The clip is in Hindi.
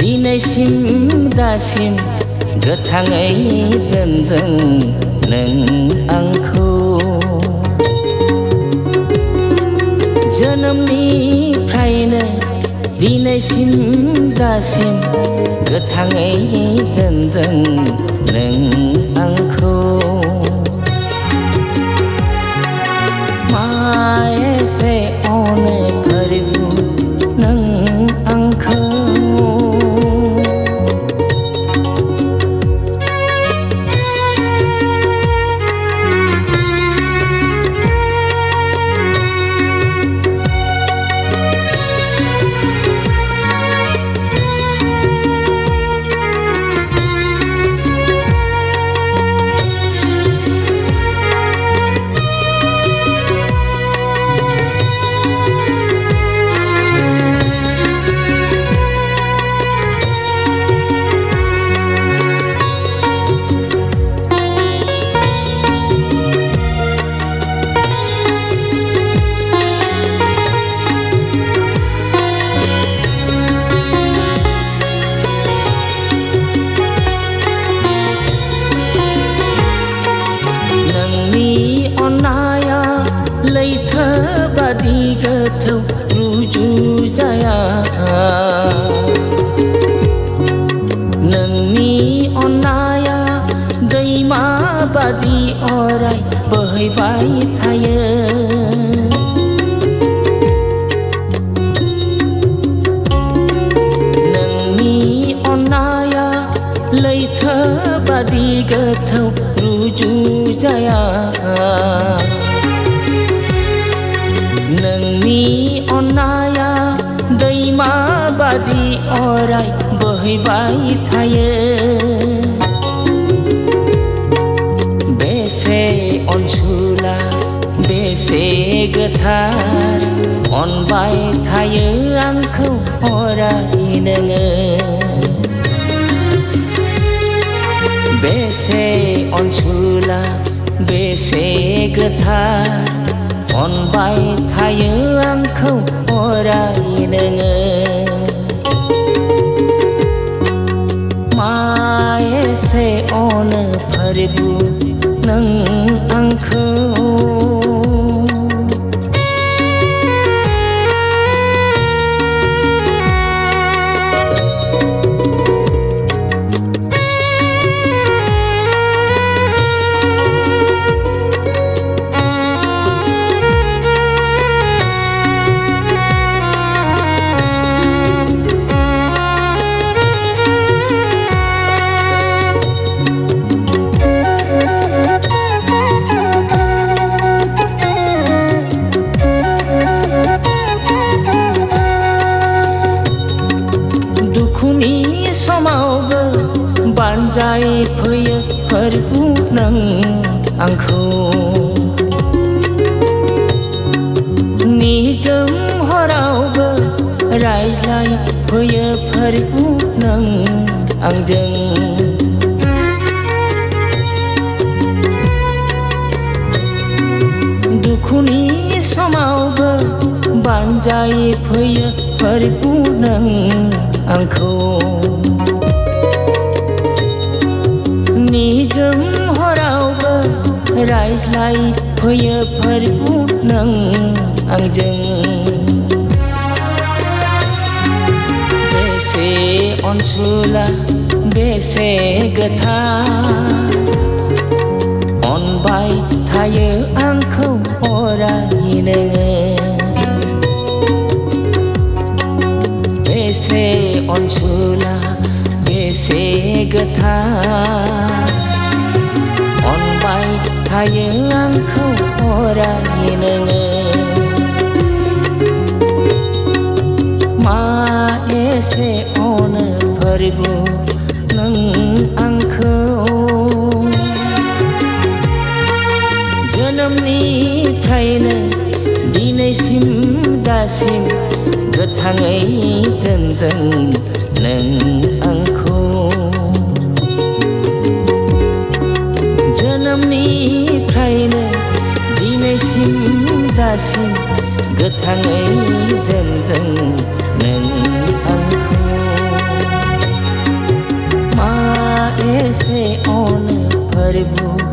दिनैसिम दासिम गोथाङै दोनदों नों आंखौ। जोनोमनिफ्रायनो दिनैसिम दासिम गोथाङै दोनदों नों आंखौ। मा एसे अनो प्रभु नों आंखौ। लैथो बादि गोथौ रुजुजाया। नोंनि अननाया दैमा बादि अराय बोहैबाय थायो। नोंनि अननाया लैथो बादि गोथौ रुजुजाया। नोंनि अननाया दैमा बादि अराय बोहैबाय थायो। बेसे अनसुला बेसे गोथार अनबाय थायो आंखौ अराय नोङो। बेसे अनसुला बेसे गोथार अनबाय थायो आंखौ अराय नोङो। मा एसे अनो प्रभु नों आंखौ। दुखुनि समावबो बानजाय फैयो प्रभु नों आंखौ। निजोम हरावबो रायज्लाय फैयो प्रभु नों आंजों। दुखुनि समावबो बानजाय फैयो प्रभु नों आंखौ। निजोम हरावबो रायज्लाय फैयो प्रभु नों आंजों। बेसे अनसुला बेसे गोथार अनबाय थायो आंखौ अराय नोङो। बेसे अनसुला बेसे गोथार अनबाय थायो आंखौ अराय नोङो। मा एसे अनो प्रभु नों आंखौ। जोनोमनिफ्रायनो दिनैसिम दासिम गोथाङै दोनदों नों आंखौ। जोनोमनिफ्रायनो दिनैसिम दासिम गोथाङै दोनदों नों आंखौ। फोथारखौ